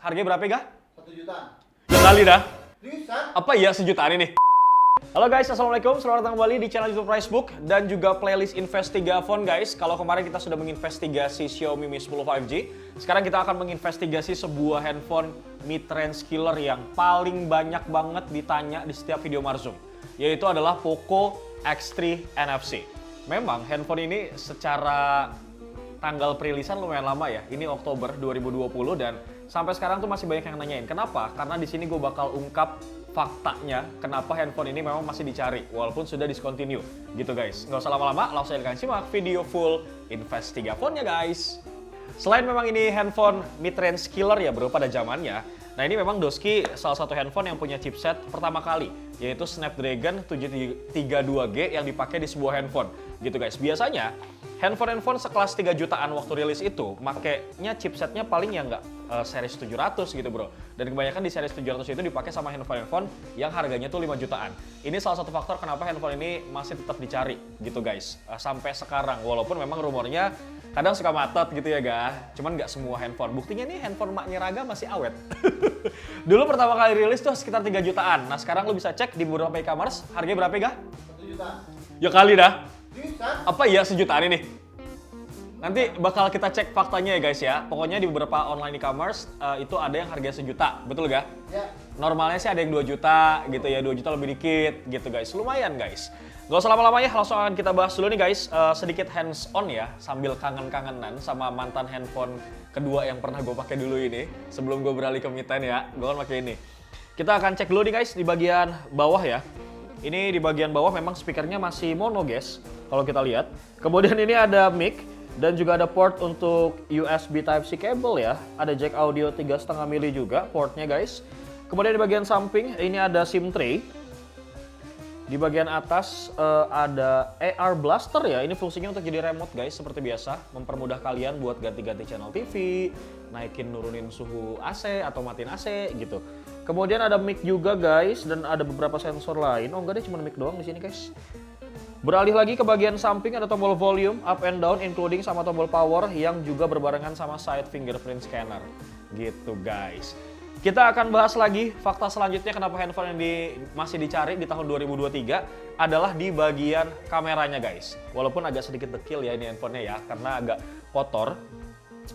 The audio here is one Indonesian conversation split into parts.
Harganya berapa ya? 1 jutaan. Ya kali dah. Seriusan? Apa iya sejutaan ini? Halo guys, assalamualaikum. Selamat datang kembali di channel YouTube Pricebook dan juga playlist Investigafone guys. Kalau kemarin kita sudah menginvestigasi Xiaomi Mi 10 5G, sekarang kita akan menginvestigasi sebuah handphone mid-range killer yang paling banyak banget ditanya di setiap video Marzum, yaitu adalah Poco X3 NFC. Memang handphone ini secara tanggal perilisan lumayan lama ya. Ini Oktober 2020 dan sampai sekarang tuh masih banyak yang nanyain. Kenapa? Karena di sini gue bakal ungkap faktanya kenapa handphone ini memang masih dicari walaupun sudah discontinue gitu guys. Nggak usah lama-lama, langsung aja kalian simak video full Investigafone-nya guys. Selain memang ini handphone mid-range killer ya bro pada zamannya, nah ini memang Doski salah satu handphone yang punya chipset pertama kali, yaitu Snapdragon 732G yang dipakai di sebuah handphone gitu guys. Biasanya handphone sekelas 3 jutaan waktu rilis itu makainya chipsetnya paling ya nggak series 700 gitu bro. Dan kebanyakan di series 700 itu dipakai sama handphone yang harganya tuh 5 jutaan. Ini salah satu faktor kenapa handphone ini masih tetap dicari gitu guys. Sampai sekarang, walaupun memang rumornya kadang suka matot gitu ya ga. Cuman nggak semua handphone. Buktinya nih handphone maknya Raga masih awet. Dulu pertama kali rilis tuh sekitar 3 jutaan. Nah sekarang lu bisa cek di beberapa e-commerce harganya berapa ya ga? 1 jutaan. Ya kali dah. Seriusan? Apa iya sejutaan ini? Nanti bakal kita cek faktanya ya guys ya. Pokoknya di beberapa online e-commerce itu ada yang harganya sejuta, betul gak? Ya. Normalnya sih ada yang 2 juta gitu ya, 2 juta lebih dikit gitu guys. Lumayan guys. Gak usah lama-lama ya, langsung akan kita bahas dulu nih guys. Sedikit hands on ya, sambil kangen-kangenan sama mantan handphone kedua yang pernah gue pakai dulu ini. Sebelum gue beralih ke Mi 10 ya, gue kan pakai ini. Kita akan cek dulu nih guys di bagian bawah ya. Ini di bagian bawah memang speakernya masih mono guys, kalau kita lihat. Kemudian ini ada mic dan juga ada port untuk USB Type-C cable ya. Ada jack audio 3,5 mili juga portnya guys. Kemudian di bagian samping ini ada SIM tray. Di bagian atas ada AR Blaster ya. Ini fungsinya untuk jadi remote guys seperti biasa, mempermudah kalian buat ganti-ganti channel TV, naikin nurunin suhu AC atau matiin AC gitu. Kemudian ada mic juga guys dan ada beberapa sensor lain. Oh enggak deh, cuma mic doang di sini guys. Beralih lagi ke bagian samping ada tombol volume up and down including sama tombol power yang juga berbarengan sama side fingerprint scanner. Gitu guys. Kita akan bahas lagi fakta selanjutnya kenapa handphone ini masih dicari di tahun 2023 adalah di bagian kameranya guys. Walaupun agak sedikit dekil ya ini handphonenya ya karena agak kotor.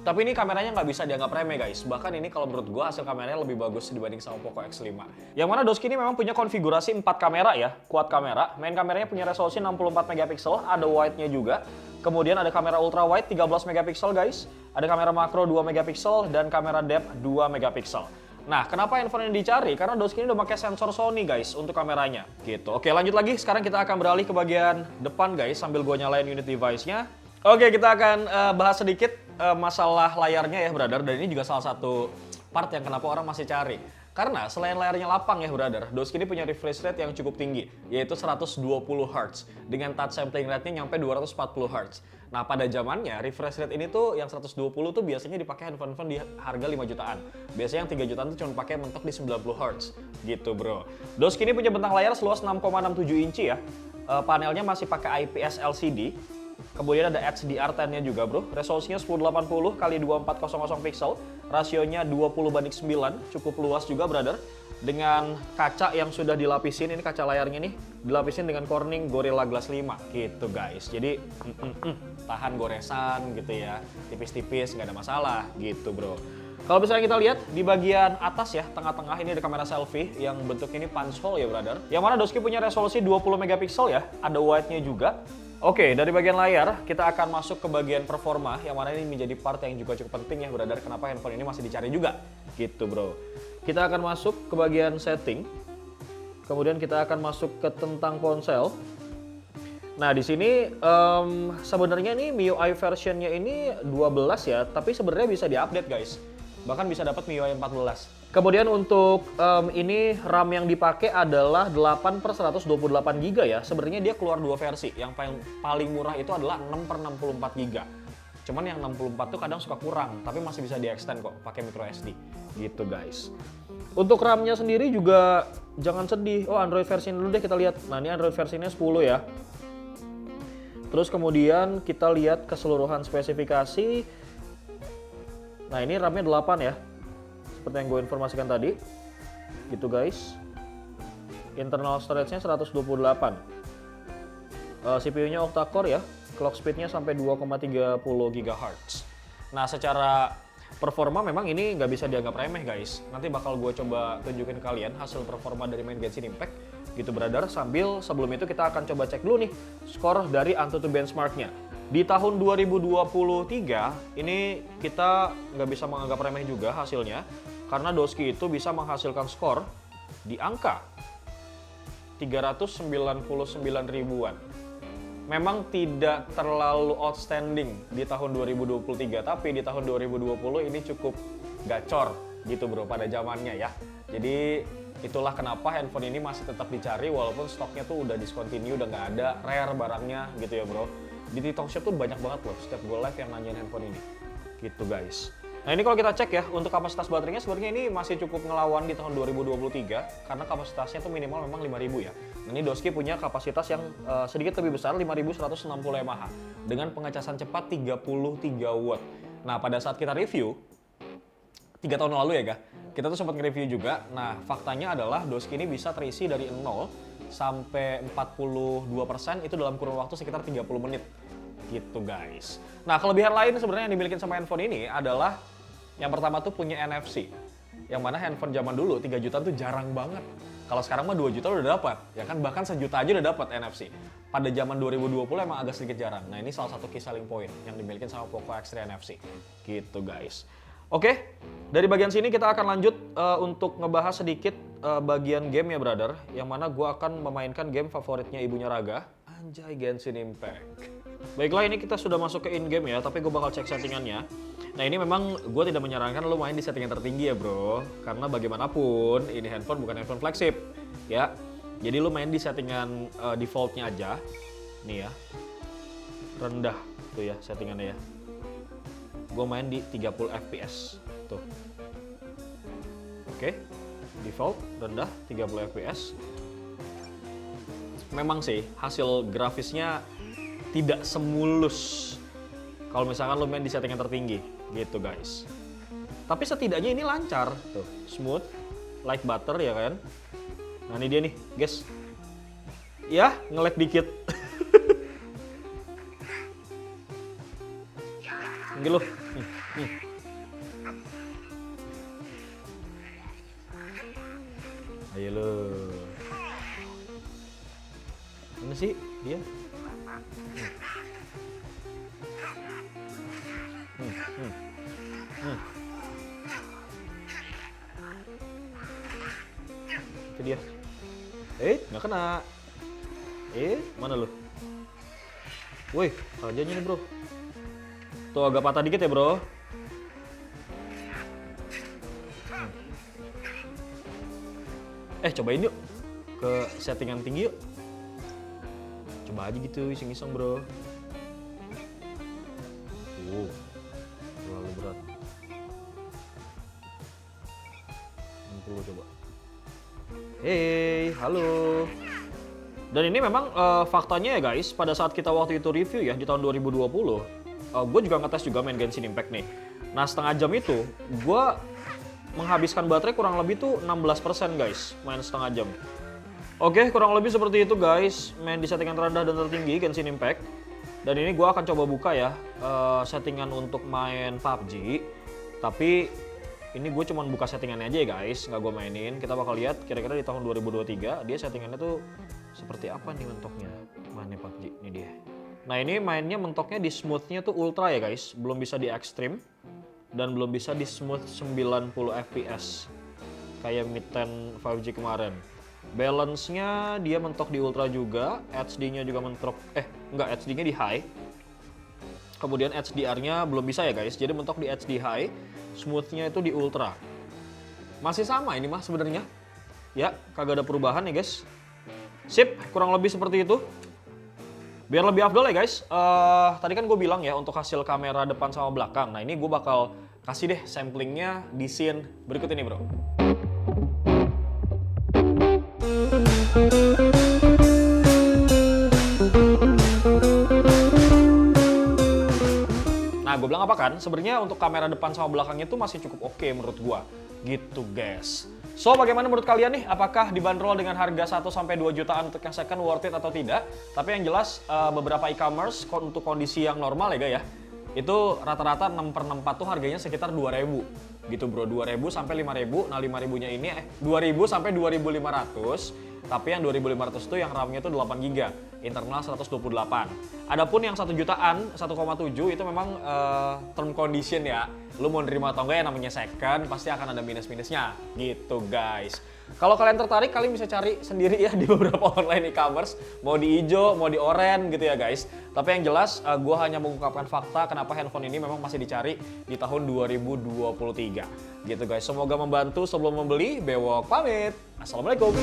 Tapi ini kameranya nggak bisa dianggap remeh guys. Bahkan ini kalau menurut gua hasil kameranya lebih bagus dibanding sama Poco X5. Yang mana Doski ini memang punya konfigurasi 4 kamera ya, quad kamera. Main kameranya punya resolusi 64 megapiksel, ada wide-nya juga. Kemudian ada kamera ultra wide 13 megapiksel guys. Ada kamera makro 2 megapiksel dan kamera depth 2 megapiksel. Nah, kenapa handphone ini dicari? Karena Doski ini udah pakai sensor Sony guys untuk kameranya. Gitu. Oke, lanjut lagi. Sekarang kita akan beralih ke bagian depan guys sambil gua nyalain unit device-nya. Oke, kita akan bahas sedikit masalah layarnya ya brother. Dan ini juga salah satu part yang kenapa orang masih cari. Karena selain layarnya lapang ya brother, Doski ini punya refresh rate yang cukup tinggi, yaitu 120 Hz. Dengan touch sampling rate-nya nyampe 240 Hz. Nah pada zamannya refresh rate ini tuh yang 120 tuh biasanya dipakai handphone di harga 5 jutaan. Biasanya yang 3 jutaan tuh cuma pakai mentok di 90 Hz. Gitu bro. Doski ini punya bentang layar seluas 6,67 inci ya. Panelnya masih pakai IPS LCD. Kemudian ada HDR10-nya juga bro, resolusinya 1080 x 2400 pixel, rasionya 20:9, cukup luas juga brother. Dengan kaca yang sudah dilapisin, ini kaca layarnya nih, dilapisin dengan Corning Gorilla Glass 5 gitu guys. Jadi tahan goresan gitu ya, tipis-tipis nggak ada masalah gitu bro. Kalau misalnya kita lihat di bagian atas ya, tengah-tengah ini ada kamera selfie yang bentuknya ini punch hole ya brother. Yang mana Doski punya resolusi 20 megapiksel ya, ada wide-nya juga. Oke, dari bagian layar kita akan masuk ke bagian performa yang mana ini menjadi part yang juga cukup penting ya brother. Kenapa handphone ini masih dicari juga gitu bro. Kita akan masuk ke bagian setting. Kemudian kita akan masuk ke tentang ponsel. Nah di sini sebenarnya ini MIUI versionnya ini 12 ya, tapi sebenarnya bisa diupdate guys. Bahkan bisa dapat MIUI 14. Kemudian untuk ini RAM yang dipakai adalah 8/128 GB ya. Sebenarnya dia keluar dua versi. Yang paling murah itu adalah 6/64 GB. Cuman yang 64 tuh kadang suka kurang, tapi masih bisa di-extend kok pakai micro SD. Gitu guys. Untuk RAM-nya sendiri juga jangan sedih. Oh, Android versi dulu deh kita lihat. Nah, ini Android versinya 10 ya. Terus kemudian kita lihat keseluruhan spesifikasi. Nah, ini RAM-nya 8 ya. seperti yang gue informasikan tadi. Gitu guys. Internal storage-nya 128. CPU-nya octa-core ya. Clock speed-nya sampai 2,30 GHz. Nah, secara performa memang ini nggak bisa dianggap remeh guys. Nanti bakal gue coba tunjukin ke kalian hasil performa dari main Genshin Impact gitu brother. Sambil sebelum itu kita akan coba cek dulu nih skor dari Antutu benchmark-nya. Di tahun 2023 ini kita nggak bisa menganggap remeh juga hasilnya. Karena Doski itu bisa menghasilkan skor di angka 399 ribuan. Memang tidak terlalu outstanding di tahun 2023, tapi di tahun 2020 ini cukup gacor gitu bro pada zamannya ya. Jadi itulah kenapa handphone ini masih tetap dicari walaupun stoknya tuh udah discontinue, udah nggak ada, rare barangnya gitu ya bro. Di TikTok Shop tuh banyak banget loh setiap gue live yang nanyain handphone ini. Gitu guys. Nah ini kalau kita cek ya, untuk kapasitas baterainya sebenarnya ini masih cukup ngelawan di tahun 2023 karena kapasitasnya tuh minimal memang 5000 ya. Nah, ini Doski punya kapasitas yang sedikit lebih besar 5160 mAh dengan pengecasan cepat 33 watt. Nah pada saat kita review 3 tahun lalu ya Kak, kita tuh sempat nge-review juga. Nah faktanya adalah Doski ini bisa terisi dari 0 sampai 42% itu dalam kurun waktu sekitar 30 menit. Gitu guys. Nah kelebihan lain sebenarnya yang dimiliki sama handphone ini adalah yang pertama tuh punya NFC. Yang mana handphone zaman dulu 3 juta tuh jarang banget. Kalau sekarang mah 2 juta udah dapat. Ya kan bahkan sejuta aja udah dapat NFC. Pada zaman 2020 emang agak sedikit jarang. Nah ini salah satu key selling point yang dimiliki sama Poco X3 NFC. Gitu guys. Oke, dari bagian sini kita akan lanjut untuk ngebahas sedikit bagian game ya brother. Yang mana gue akan memainkan game favoritnya ibunya Raga. Anjay, Genshin Impact. Baiklah, ini kita sudah masuk ke in-game ya, tapi gue bakal cek settingannya. Nah ini memang gue tidak menyarankan lo main di settingan tertinggi ya bro. Karena bagaimanapun ini handphone bukan handphone flagship ya. Jadi lo main di settingan defaultnya aja. Nih ya, rendah tuh ya settingannya ya. Gue main di 30 fps tuh. Oke, default rendah 30 fps. Memang sih hasil grafisnya tidak semulus kalau misalkan lo main di settingan tertinggi gitu guys. Tapi setidaknya ini lancar tuh, smooth like butter ya kan. Nah ini dia nih guys. Ya nge-lag dikit. Gitu loh. Ayo lo. Mana sih dia? Itu dia. Nggak kena. Mana lu? Woi, rajanya nih bro. Tuh agak patah dikit ya bro. Cobain yuk ke settingan tinggi yuk. Coba aja gitu iseng-iseng bro. Terlalu berat. 60 coba. Halo. Dan ini memang faktanya ya guys, pada saat kita waktu itu review ya di tahun 2020, gue juga ngetes juga main Genshin Impact nih. Nah setengah jam itu, gue menghabiskan baterai kurang lebih tuh 16% guys, main setengah jam. Oke, kurang lebih seperti itu guys, main di settingan terendah dan tertinggi Genshin Impact. Dan ini gue akan coba buka ya settingan untuk main PUBG. Tapi ini gue cuma buka settingannya aja ya guys, nggak gue mainin. Kita bakal lihat kira-kira di tahun 2023 dia settingannya tuh seperti apa nih mentoknya. Mana PUBG, ini dia. Nah ini mainnya mentoknya di smoothnya tuh ultra ya guys, belum bisa di extreme dan belum bisa di smooth 90 fps kayak mid 10 5G kemarin. Balance-nya dia mentok di ultra juga, HD-nya juga mentok, HD-nya di high. Kemudian HDR-nya belum bisa ya guys, jadi mentok di HD high, smooth-nya itu di ultra. Masih sama ini mah sebenarnya. Ya, kagak ada perubahan ya guys. Sip, kurang lebih seperti itu. Biar lebih afdol ya guys, tadi kan gue bilang ya untuk hasil kamera depan sama belakang. Nah ini gue bakal kasih deh samplingnya di scene berikut ini bro. Nah gue bilang apa kan, sebenarnya untuk kamera depan sama belakangnya tuh masih cukup oke menurut gue. gitu guys. So bagaimana menurut kalian nih, apakah dibanderol dengan harga 1-2 jutaan untuk yang second worth it atau tidak? Tapi yang jelas beberapa e-commerce untuk kondisi yang normal ya guys ya, itu rata-rata 6/64 tuh harganya sekitar 2.000 gitu bro, 2.000 sampai 5.000. Nah 5.000-nya ini 2.000 sampai 2.500. Tapi yang 2.500 itu yang RAM-nya itu 8 GB, internal 128. Adapun yang 1 jutaan, 1,7 itu memang term condition ya. Lu mau nerima atau enggak ya, namanya second, pasti akan ada minus-minusnya gitu guys. Kalau kalian tertarik, kalian bisa cari sendiri ya di beberapa online e-commerce, mau di hijau, mau di oranye gitu ya guys. Tapi yang jelas, gue hanya mengungkapkan fakta kenapa handphone ini memang masih dicari di tahun 2023 gitu guys. Semoga membantu. Sebelum membeli, Bewok pamit. Assalamualaikum.